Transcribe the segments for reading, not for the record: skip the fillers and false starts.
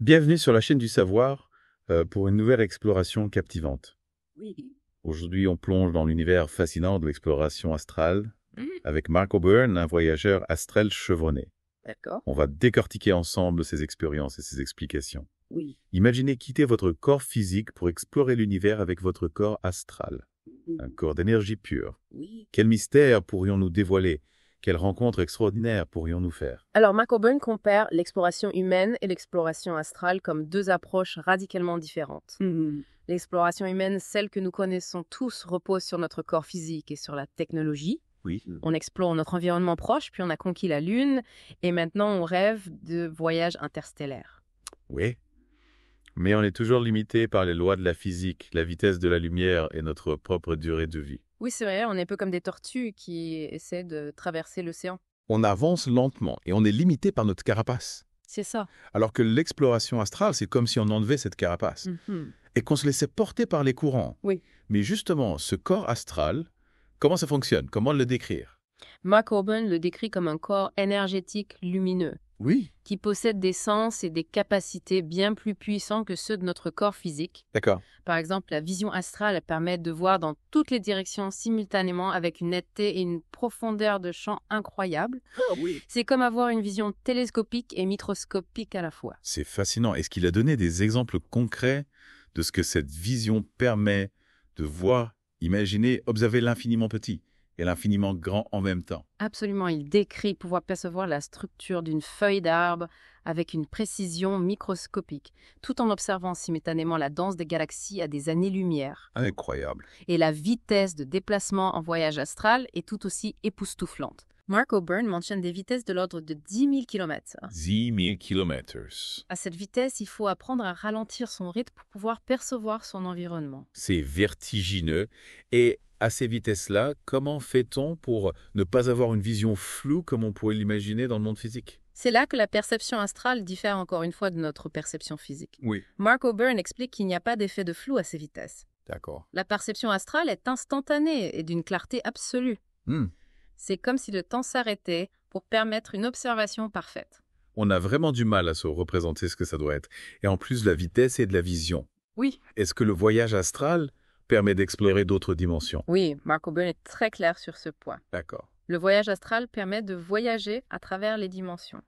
Bienvenue sur la chaîne du savoir pour une nouvelle exploration captivante. Oui. Aujourd'hui, on plonge dans l'univers fascinant de l'exploration astrale Mhm. avec Mark O'Byrne, un voyageur astral chevronné. D'accord. On va décortiquer ensemble ses expériences et ses explications. Oui. Imaginez quitter votre corps physique pour explorer l'univers avec votre corps astral, un corps d'énergie pure. Oui. Quel mystère pourrions-nous dévoiler? Quelle rencontre extraordinaire pourrions-nous faire? Alors, Mark O'Byrne compare l'exploration humaine et l'exploration astrale comme deux approches radicalement différentes. L'exploration humaine, celle que nous connaissons tous, repose sur notre corps physique et sur la technologie. Oui. On explore notre environnement proche, puis on a conquis la Lune, et maintenant on rêve de voyages interstellaires. Oui. Mais on est toujours limité par les lois de la physique, la vitesse de la lumière et notre propre durée de vie. Oui, c'est vrai, on est un peu comme des tortues qui essaient de traverser l'océan. On avance lentement et on est limité par notre carapace. C'est ça. Alors que l'exploration astrale, c'est comme si on enlevait cette carapace et qu'on se laissait porter par les courants. Oui. Mais justement, ce corps astral, comment ça fonctionne? Comment le décrire? Mark O'Byrne le décrit comme un corps énergétique lumineux, Oui. qui possède des sens et des capacités bien plus puissants que ceux de notre corps physique. D'accord. Par exemple, la vision astrale elle permet de voir dans toutes les directions simultanément avec une netteté et une profondeur de champ incroyables. Ah oui. C'est comme avoir une vision télescopique et microscopique à la fois. C'est fascinant. Est-ce qu'il a donné des exemples concrets de ce que cette vision permet de voir, imaginer, observer l'infiniment petit et l'infiniment grand en même temps? Absolument, il décrit pouvoir percevoir la structure d'une feuille d'arbre avec une précision microscopique, tout en observant simultanément la danse des galaxies à des années-lumière. Incroyable. Et la vitesse de déplacement en voyage astral est tout aussi époustouflante. Mark O'Byrne mentionne des vitesses de l'ordre de 10 000 km. 10 000 kilomètres. À cette vitesse, il faut apprendre à ralentir son rythme pour pouvoir percevoir son environnement. C'est vertigineux. Et à ces vitesses-là, comment fait-on pour ne pas avoir une vision floue comme on pourrait l'imaginer dans le monde physique? C'est là que la perception astrale diffère encore une fois de notre perception physique. Oui. Mark O'Byrne explique qu'il n'y a pas d'effet de flou à ces vitesses. D'accord. La perception astrale est instantanée et d'une clarté absolue. C'est comme si le temps s'arrêtait pour permettre une observation parfaite. On a vraiment du mal à se représenter ce que ça doit être. Et en plus, la vitesse et de la vision. Oui. Est-ce que le voyage astral permet d'explorer d'autres dimensions? Oui, Mark O'Byrne est très clair sur ce point. D'accord. Le voyage astral permet de voyager à travers les dimensions,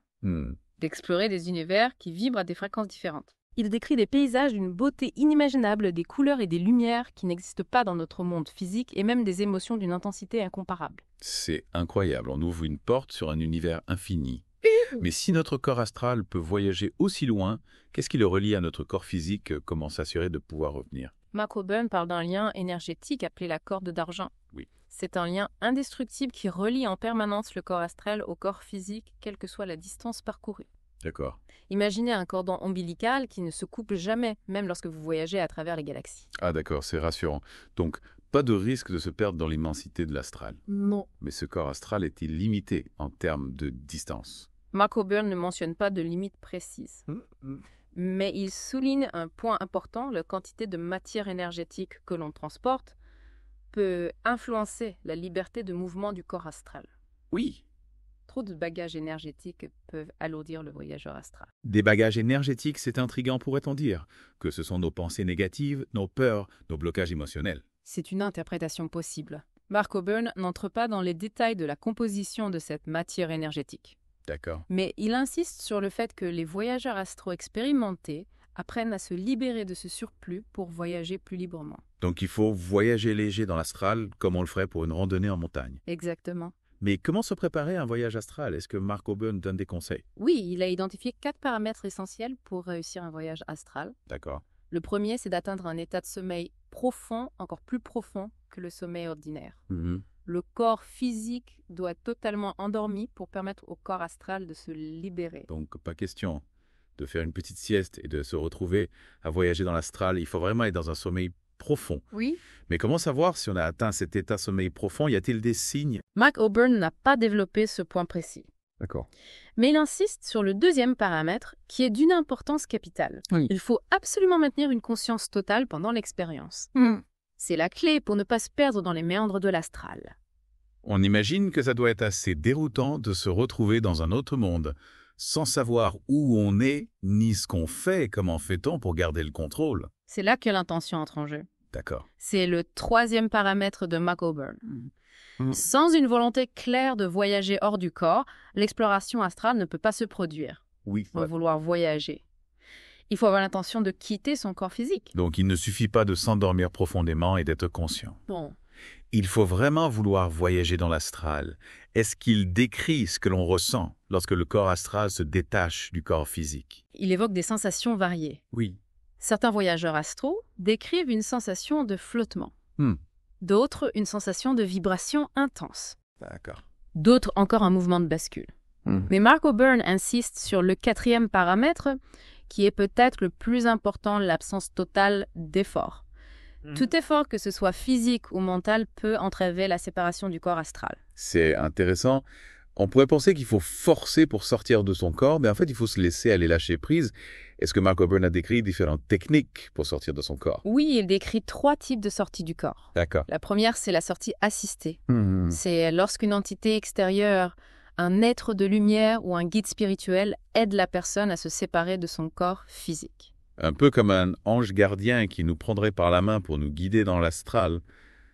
d'explorer des univers qui vibrent à des fréquences différentes. Il décrit des paysages d'une beauté inimaginable, des couleurs et des lumières qui n'existent pas dans notre monde physique et même des émotions d'une intensité incomparable. C'est incroyable. On ouvre une porte sur un univers infini. Mais si notre corps astral peut voyager aussi loin, qu'est-ce qui le relie à notre corps physique? Comment s'assurer de pouvoir revenir? Mark O'Byrne parle d'un lien énergétique appelé la corde d'argent. Oui. C'est un lien indestructible qui relie en permanence le corps astral au corps physique, quelle que soit la distance parcourue. D'accord. Imaginez un cordon ombilical qui ne se coupe jamais, même lorsque vous voyagez à travers les galaxies. Ah d'accord, c'est rassurant. Donc, pas de risque de se perdre dans l'immensité de l'astral. Non. Mais ce corps astral est limité en termes de distance. Mark O'Byrne ne mentionne pas de limite précise. Mais il souligne un point important, la quantité de matière énergétique que l'on transporte peut influencer la liberté de mouvement du corps astral. Oui. Trop de bagages énergétiques peuvent alourdir le voyageur astral. Des bagages énergétiques, c'est intriguant, pourrait-on dire, que ce sont nos pensées négatives, nos peurs, nos blocages émotionnels. C'est une interprétation possible. Mark O'Byrne n'entre pas dans les détails de la composition de cette matière énergétique. D'accord. Mais il insiste sur le fait que les voyageurs astro expérimentés apprennent à se libérer de ce surplus pour voyager plus librement. Donc il faut voyager léger dans l'astral comme on le ferait pour une randonnée en montagne. Exactement. Mais comment se préparer à un voyage astral? Est-ce que Mark O'Byrne donne des conseils? Oui, il a identifié 4 paramètres essentiels pour réussir un voyage astral. D'accord. Le premier, c'est d'atteindre un état de sommeil profond, encore plus profond que le sommeil ordinaire. Le corps physique doit être totalement endormi pour permettre au corps astral de se libérer. Donc pas question de faire une petite sieste et de se retrouver à voyager dans l'astral. Il faut vraiment être dans un sommeil profond. Oui. Mais comment savoir si on a atteint cet état sommeil profond? Y a-t-il des signes? Mark O'Byrne n'a pas développé ce point précis. D'accord. Mais il insiste sur le deuxième paramètre qui est d'une importance capitale. Oui. Il faut absolument maintenir une conscience totale pendant l'expérience. C'est la clé pour ne pas se perdre dans les méandres de l'astral. On imagine que ça doit être assez déroutant de se retrouver dans un autre monde, sans savoir où on est, ni ce qu'on fait. Comment fait-on pour garder le contrôle? C'est là que l'intention entre en jeu. D'accord. C'est le troisième paramètre de Mark Oburn. Sans une volonté claire de voyager hors du corps, l'exploration astrale ne peut pas se produire. Oui. Il faut vouloir voyager. Il faut avoir l'intention de quitter son corps physique. Donc il ne suffit pas de s'endormir profondément et d'être conscient. Bon. Il faut vraiment vouloir voyager dans l'astral. Est-ce qu'il décrit ce que l'on ressent lorsque le corps astral se détache du corps physique? Il évoque des sensations variées. Oui. Certains voyageurs astraux décrivent une sensation de flottement. D'autres, une sensation de vibration intense. D'accord. D'autres, encore un mouvement de bascule. Mais Mark Oburn insiste sur le quatrième paramètre, qui est peut-être le plus important, l'absence totale d'effort. Tout effort, que ce soit physique ou mental, peut entraver la séparation du corps astral. C'est intéressant. On pourrait penser qu'il faut forcer pour sortir de son corps, mais en fait, il faut se laisser aller lâcher prise. Est-ce que Mark Oburn a décrit différentes techniques pour sortir de son corps? Oui, il décrit 3 types de sorties du corps. D'accord. La première, c'est la sortie assistée. C'est lorsqu'une entité extérieure, un être de lumière ou un guide spirituel aide la personne à se séparer de son corps physique. Un peu comme un ange gardien qui nous prendrait par la main pour nous guider dans l'astral.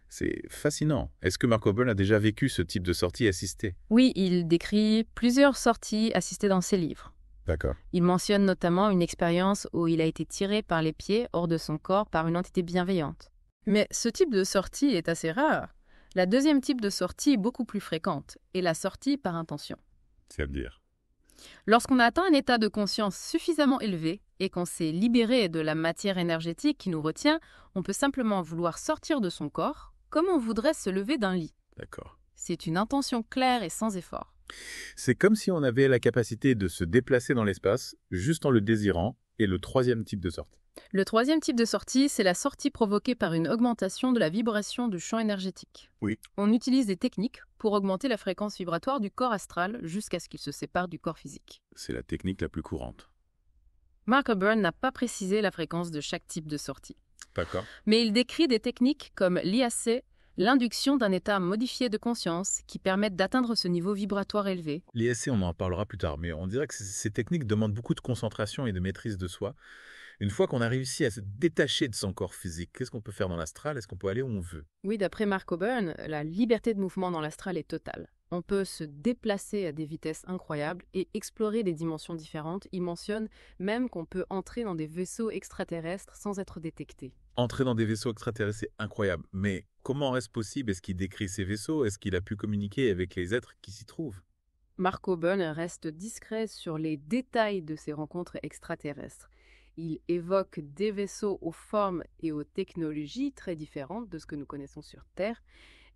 C'est fascinant. Est-ce que Mark Oburn a déjà vécu ce type de sortie assistée? Oui, il décrit plusieurs sorties assistées dans ses livres. D'accord. Il mentionne notamment une expérience où il a été tiré par les pieds hors de son corps par une entité bienveillante. Mais ce type de sortie est assez rare. La deuxième type de sortie est beaucoup plus fréquente, et la sortie par intention. C'est-à-dire? Lorsqu'on a atteint un état de conscience suffisamment élevé et qu'on s'est libéré de la matière énergétique qui nous retient, on peut simplement vouloir sortir de son corps comme on voudrait se lever d'un lit. D'accord. C'est une intention claire et sans effort. C'est comme si on avait la capacité de se déplacer dans l'espace juste en le désirant, et le troisième type de sortie. Le troisième type de sortie, c'est la sortie provoquée par une augmentation de la vibration du champ énergétique. Oui. On utilise des techniques pour augmenter la fréquence vibratoire du corps astral jusqu'à ce qu'il se sépare du corps physique. C'est la technique la plus courante. Mark Oburn n'a pas précisé la fréquence de chaque type de sortie. D'accord. Mais il décrit des techniques comme l'IAC, l'induction d'un état modifié de conscience qui permettent d'atteindre ce niveau vibratoire élevé. L'ISC, on en parlera plus tard, mais on dirait que ces techniques demandent beaucoup de concentration et de maîtrise de soi. Une fois qu'on a réussi à se détacher de son corps physique, qu'est-ce qu'on peut faire dans l'astral? Est-ce qu'on peut aller où on veut? Oui, d'après Mark Oburn, la liberté de mouvement dans l'astral est totale. On peut se déplacer à des vitesses incroyables et explorer des dimensions différentes. Il mentionne même qu'on peut entrer dans des vaisseaux extraterrestres sans être détecté. Entrer dans des vaisseaux extraterrestres, c'est incroyable. Mais comment est-ce possible? Est-ce qu'il décrit ces vaisseaux? Est-ce qu'il a pu communiquer avec les êtres qui s'y trouvent? Mark Oburn reste discret sur les détails de ces rencontres extraterrestres. Il évoque des vaisseaux aux formes et aux technologies très différentes de ce que nous connaissons sur Terre,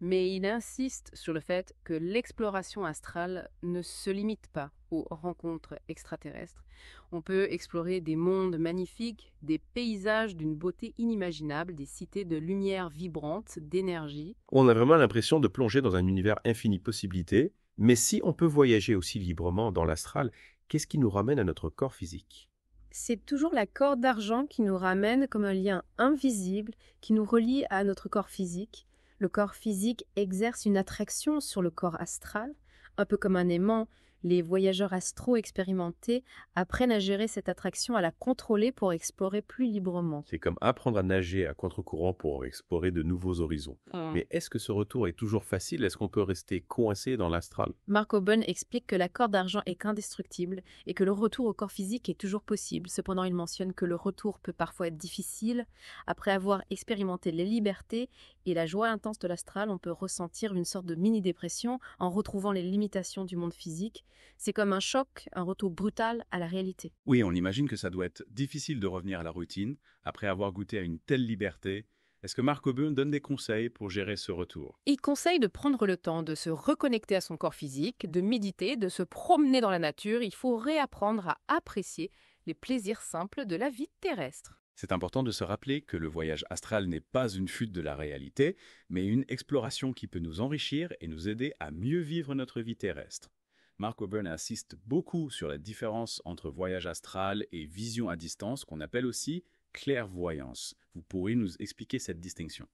mais il insiste sur le fait que l'exploration astrale ne se limite pas aux rencontres extraterrestres. On peut explorer des mondes magnifiques, des paysages d'une beauté inimaginable, des cités de lumière vibrante, d'énergie. On a vraiment l'impression de plonger dans un univers infini de possibilités, mais si on peut voyager aussi librement dans l'astral, qu'est-ce qui nous ramène à notre corps physique? C'est toujours la corde d'argent qui nous ramène comme un lien invisible qui nous relie à notre corps physique. Le corps physique exerce une attraction sur le corps astral, un peu comme un aimant. Les voyageurs astraux expérimentés apprennent à gérer cette attraction, à la contrôler pour explorer plus librement. C'est comme apprendre à nager à contre-courant pour explorer de nouveaux horizons. Mais est-ce que ce retour est toujours facile? Est-ce qu'on peut rester coincé dans l'astral? Mark Oburn explique que la corde d'argent est qu'indestructible et que le retour au corps physique est toujours possible. Cependant, il mentionne que le retour peut parfois être difficile. Après avoir expérimenté les libertés et la joie intense de l'astral, on peut ressentir une sorte de mini-dépression en retrouvant les limitations du monde physique. C'est comme un choc, un retour brutal à la réalité. Oui, on imagine que ça doit être difficile de revenir à la routine après avoir goûté à une telle liberté. Est-ce que Mark Oburn donne des conseils pour gérer ce retour? Il conseille de prendre le temps de se reconnecter à son corps physique, de méditer, de se promener dans la nature. Il faut réapprendre à apprécier les plaisirs simples de la vie terrestre. C'est important de se rappeler que le voyage astral n'est pas une fuite de la réalité, mais une exploration qui peut nous enrichir et nous aider à mieux vivre notre vie terrestre. Mark Oburn insiste beaucoup sur la différence entre voyage astral et vision à distance, qu'on appelle aussi clairvoyance. Vous pourriez nous expliquer cette distinction?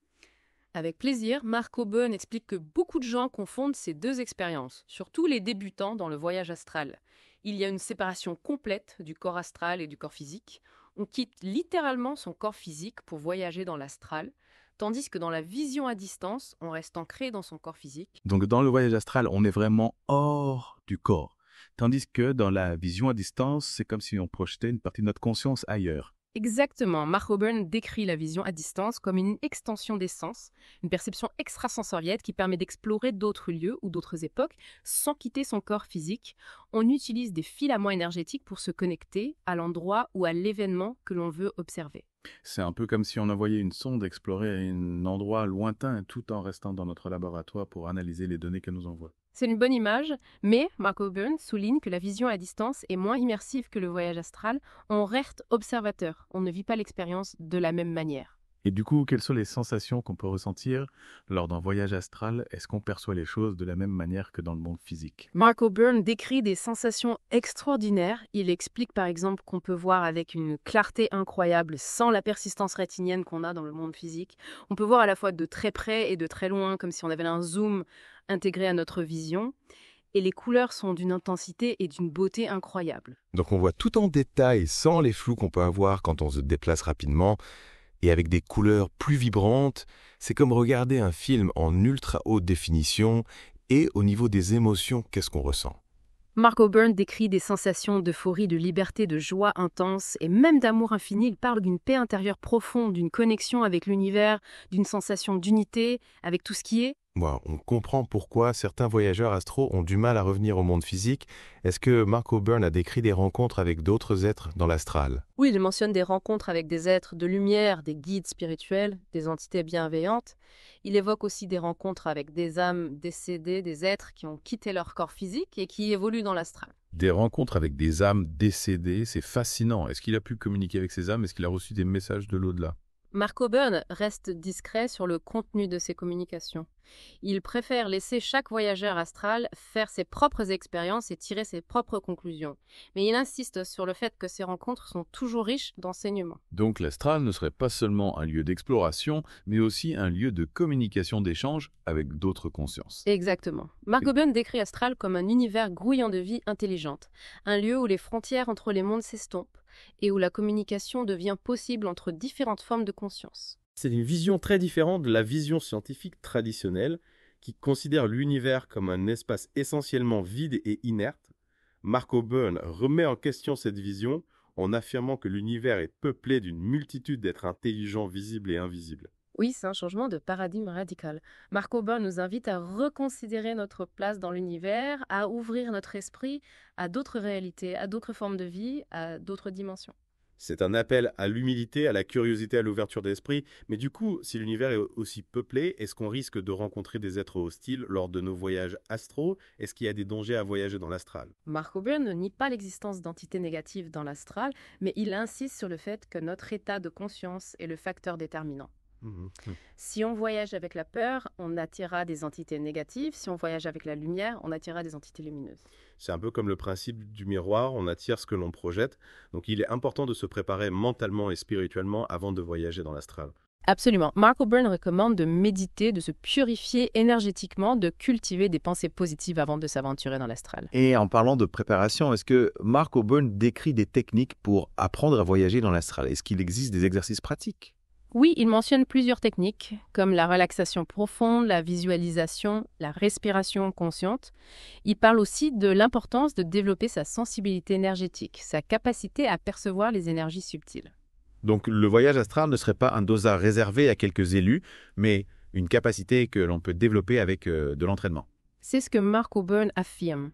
Avec plaisir, Mark Oburn explique que beaucoup de gens confondent ces deux expériences, surtout les débutants dans le voyage astral. Il y a une séparation complète du corps astral et du corps physique. On quitte littéralement son corps physique pour voyager dans l'astral, tandis que dans la vision à distance, on reste ancré dans son corps physique. Donc dans le voyage astral, on est vraiment hors du corps. Tandis que dans la vision à distance, c'est comme si on projetait une partie de notre conscience ailleurs. Exactement. Mark Oburn décrit la vision à distance comme une extension des sens, une perception extrasensorielle qui permet d'explorer d'autres lieux ou d'autres époques sans quitter son corps physique. On utilise des filaments énergétiques pour se connecter à l'endroit ou à l'événement que l'on veut observer. C'est un peu comme si on envoyait une sonde explorer un endroit lointain tout en restant dans notre laboratoire pour analyser les données qu'elle nous envoie. C'est une bonne image, mais Mark Oburn souligne que la vision à distance est moins immersive que le voyage astral. On reste observateur, on ne vit pas l'expérience de la même manière. Et du coup, quelles sont les sensations qu'on peut ressentir lors d'un voyage astral? Est-ce qu'on perçoit les choses de la même manière que dans le monde physique? Mark Oburn décrit des sensations extraordinaires. Il explique par exemple qu'on peut voir avec une clarté incroyable sans la persistance rétinienne qu'on a dans le monde physique. On peut voir à la fois de très près et de très loin, comme si on avait un zoom intégré à notre vision. Et les couleurs sont d'une intensité et d'une beauté incroyables. Donc on voit tout en détail sans les flous qu'on peut avoir quand on se déplace rapidement. Et avec des couleurs plus vibrantes, c'est comme regarder un film en ultra haute définition et au niveau des émotions, qu'est-ce qu'on ressent? Mark Oburn décrit des sensations d'euphorie, de liberté, de joie intense et même d'amour infini. Il parle d'une paix intérieure profonde, d'une connexion avec l'univers, d'une sensation d'unité avec tout ce qui est. Bon, on comprend pourquoi certains voyageurs astraux ont du mal à revenir au monde physique. Est-ce que Mark Oburn a décrit des rencontres avec d'autres êtres dans l'astral? Oui, il mentionne des rencontres avec des êtres de lumière, des guides spirituels, des entités bienveillantes. Il évoque aussi des rencontres avec des âmes décédées, des êtres qui ont quitté leur corps physique et qui évoluent dans l'astral. Des rencontres avec des âmes décédées, c'est fascinant. Est-ce qu'il a pu communiquer avec ces âmes? Est-ce qu'il a reçu des messages de l'au-delà? Mark Oburn reste discret sur le contenu de ses communications. Il préfère laisser chaque voyageur astral faire ses propres expériences et tirer ses propres conclusions. Mais il insiste sur le fait que ces rencontres sont toujours riches d'enseignements. Donc l'astral ne serait pas seulement un lieu d'exploration, mais aussi un lieu de communication d'échange avec d'autres consciences. Exactement. Mark Oburn décrit astral comme un univers grouillant de vie intelligente, un lieu où les frontières entre les mondes s'estompent et où la communication devient possible entre différentes formes de conscience. C'est une vision très différente de la vision scientifique traditionnelle qui considère l'univers comme un espace essentiellement vide et inerte. Mark Oburn remet en question cette vision en affirmant que l'univers est peuplé d'une multitude d'êtres intelligents, visibles et invisibles. Oui, c'est un changement de paradigme radical. Mark Oburn nous invite à reconsidérer notre place dans l'univers, à ouvrir notre esprit à d'autres réalités, à d'autres formes de vie, à d'autres dimensions. C'est un appel à l'humilité, à la curiosité, à l'ouverture d'esprit. Mais du coup, si l'univers est aussi peuplé, est-ce qu'on risque de rencontrer des êtres hostiles lors de nos voyages astraux? Est-ce qu'il y a des dangers à voyager dans l'astral? Mark Oburn ne nie pas l'existence d'entités négatives dans l'astral, mais il insiste sur le fait que notre état de conscience est le facteur déterminant. Si on voyage avec la peur, on attirera des entités négatives. Si on voyage avec la lumière, on attirera des entités lumineuses. C'est un peu comme le principe du miroir, on attire ce que l'on projette. Donc il est important de se préparer mentalement et spirituellement avant de voyager dans l'astral. Absolument. Mark Oburn recommande de méditer, de se purifier énergétiquement, de cultiver des pensées positives avant de s'aventurer dans l'astral. Et en parlant de préparation, est-ce que Mark Oburn décrit des techniques pour apprendre à voyager dans l'astral? Est-ce qu'il existe des exercices pratiques? Oui, il mentionne plusieurs techniques, comme la relaxation profonde, la visualisation, la respiration consciente. Il parle aussi de l'importance de développer sa sensibilité énergétique, sa capacité à percevoir les énergies subtiles. Donc le voyage astral ne serait pas un dosage réservé à quelques élus, mais une capacité que l'on peut développer avec de l'entraînement. C'est ce que Mark Oburn affirme.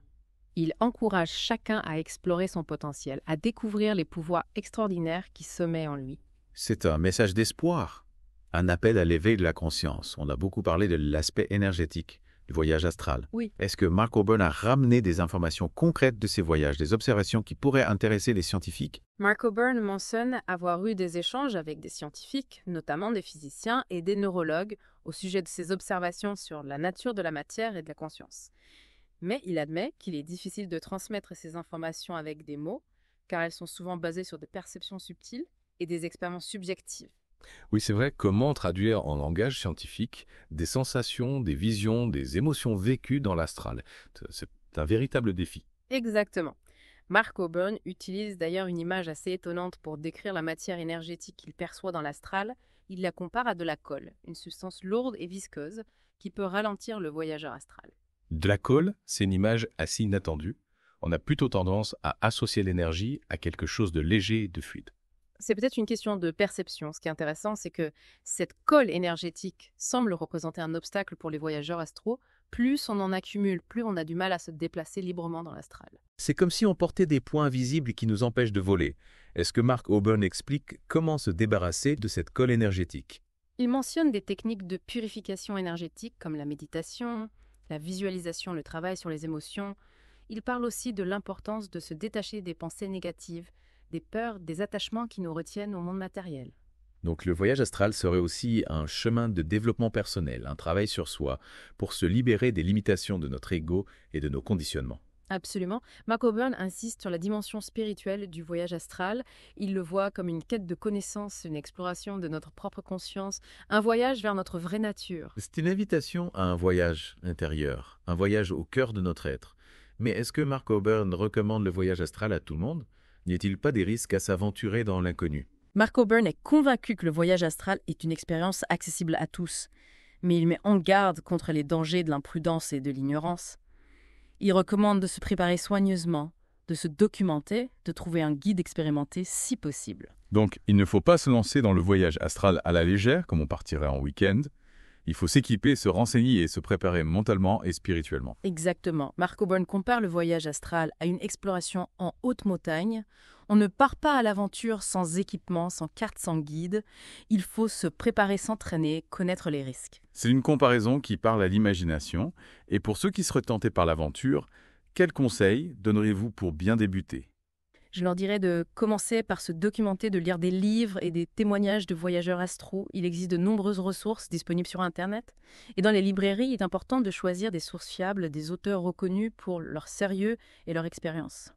Il encourage chacun à explorer son potentiel, à découvrir les pouvoirs extraordinaires qui sommeillent en lui. C'est un message d'espoir, un appel à l'éveil de la conscience. On a beaucoup parlé de l'aspect énergétique du voyage astral. Oui. Est-ce que Mark Oburn a ramené des informations concrètes de ces voyages, des observations qui pourraient intéresser les scientifiques? Mark Oburn mentionne avoir eu des échanges avec des scientifiques, notamment des physiciens et des neurologues, au sujet de ses observations sur la nature de la matière et de la conscience. Mais il admet qu'il est difficile de transmettre ces informations avec des mots, car elles sont souvent basées sur des perceptions subtiles et des expériences subjectives. Oui, c'est vrai, comment traduire en langage scientifique des sensations, des visions, des émotions vécues dans l'astral? C'est un véritable défi. Exactement. Mark Coburn utilise d'ailleurs une image assez étonnante pour décrire la matière énergétique qu'il perçoit dans l'astral. Il la compare à de la colle, une substance lourde et visqueuse qui peut ralentir le voyageur astral. De la colle, c'est une image assez inattendue. On a plutôt tendance à associer l'énergie à quelque chose de léger et de fluide. C'est peut-être une question de perception. Ce qui est intéressant, c'est que cette colle énergétique semble représenter un obstacle pour les voyageurs astraux. Plus on en accumule, plus on a du mal à se déplacer librement dans l'astral. C'est comme si on portait des points invisibles qui nous empêchent de voler. Est-ce que Mark Coburn explique comment se débarrasser de cette colle énergétique? Il mentionne des techniques de purification énergétique comme la méditation, la visualisation, le travail sur les émotions. Il parle aussi de l'importance de se détacher des pensées négatives, des peurs, des attachements qui nous retiennent au monde matériel. Donc le voyage astral serait aussi un chemin de développement personnel, un travail sur soi, pour se libérer des limitations de notre ego et de nos conditionnements. Absolument. Mark Coburn insiste sur la dimension spirituelle du voyage astral. Il le voit comme une quête de connaissance, une exploration de notre propre conscience, un voyage vers notre vraie nature. C'est une invitation à un voyage intérieur, un voyage au cœur de notre être. Mais est-ce que Mark Coburn recommande le voyage astral à tout le monde? N'y a-t-il pas des risques à s'aventurer dans l'inconnu? Mark Coburn est convaincu que le voyage astral est une expérience accessible à tous, mais il met en garde contre les dangers de l'imprudence et de l'ignorance. Il recommande de se préparer soigneusement, de se documenter, de trouver un guide expérimenté si possible. Donc, il ne faut pas se lancer dans le voyage astral à la légère, comme on partirait en week-end. Il faut s'équiper, se renseigner et se préparer mentalement et spirituellement. Exactement. Mark Coburn compare le voyage astral à une exploration en haute montagne. On ne part pas à l'aventure sans équipement, sans carte, sans guide. Il faut se préparer, s'entraîner, connaître les risques. C'est une comparaison qui parle à l'imagination. Et pour ceux qui seraient tentés par l'aventure, quels conseils donneriez-vous pour bien débuter? Je leur dirais de commencer par se documenter, de lire des livres et des témoignages de voyageurs astraux. Il existe de nombreuses ressources disponibles sur Internet. Et dans les librairies, il est important de choisir des sources fiables, des auteurs reconnus pour leur sérieux et leur expérience.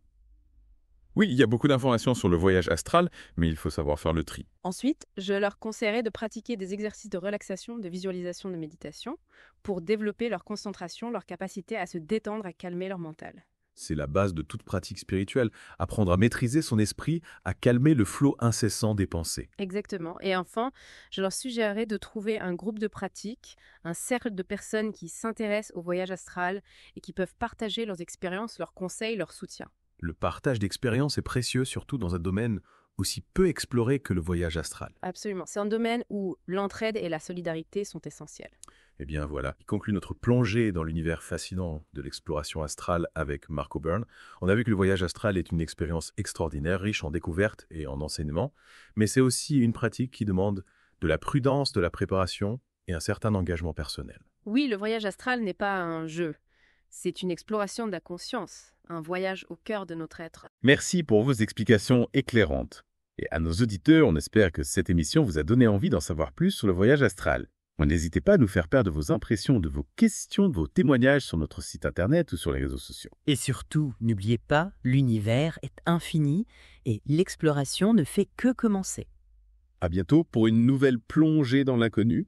Oui, il y a beaucoup d'informations sur le voyage astral, mais il faut savoir faire le tri. Ensuite, je leur conseillerais de pratiquer des exercices de relaxation, de visualisation, de méditation pour développer leur concentration, leur capacité à se détendre, à calmer leur mental. C'est la base de toute pratique spirituelle, apprendre à maîtriser son esprit, à calmer le flot incessant des pensées. Exactement. Et enfin, je leur suggérerais de trouver un groupe de pratique, un cercle de personnes qui s'intéressent au voyage astral et qui peuvent partager leurs expériences, leurs conseils, leur soutien. Le partage d'expériences est précieux, surtout dans un domaine aussi peu exploré que le voyage astral. Absolument. C'est un domaine où l'entraide et la solidarité sont essentielles. Eh bien voilà, qui conclut notre plongée dans l'univers fascinant de l'exploration astrale avec Mark Coburn. On a vu que le voyage astral est une expérience extraordinaire, riche en découvertes et en enseignements, mais c'est aussi une pratique qui demande de la prudence, de la préparation et un certain engagement personnel. Oui, le voyage astral n'est pas un jeu. C'est une exploration de la conscience, un voyage au cœur de notre être. Merci pour vos explications éclairantes. Et à nos auditeurs, on espère que cette émission vous a donné envie d'en savoir plus sur le voyage astral. N'hésitez pas à nous faire part de vos impressions, de vos questions, de vos témoignages sur notre site internet ou sur les réseaux sociaux. Et surtout, n'oubliez pas, l'univers est infini et l'exploration ne fait que commencer. À bientôt pour une nouvelle plongée dans l'inconnu.